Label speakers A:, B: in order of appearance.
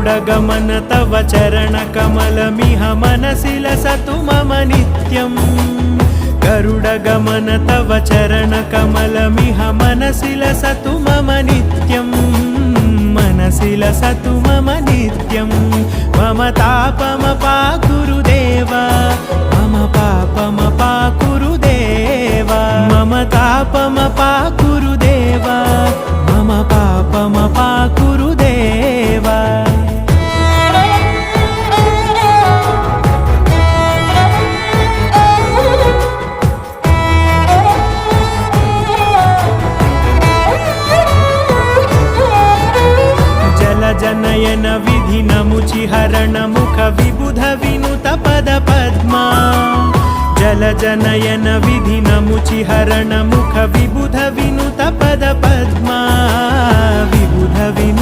A: गरुडगमन तव चरणकमलमिह मनसि लसतु मम नित्यम् गरुडगमन तव चरणकमलमिह मनसि लसतु मम नित्यम् मनसि लसतु मम नित्यम् मम तापमपा गुरुदेव मम पापमपा गुरुदेव मम तापमपा गुरुदेव मम पापमपा गुरुदेव जनयन विधि नमुचिहरण मुख विबुध विनुत पद पद्मा जल जनयन विधि नमुचिहरण मुख विबुध विनुत पद पद्मा विबुध विनु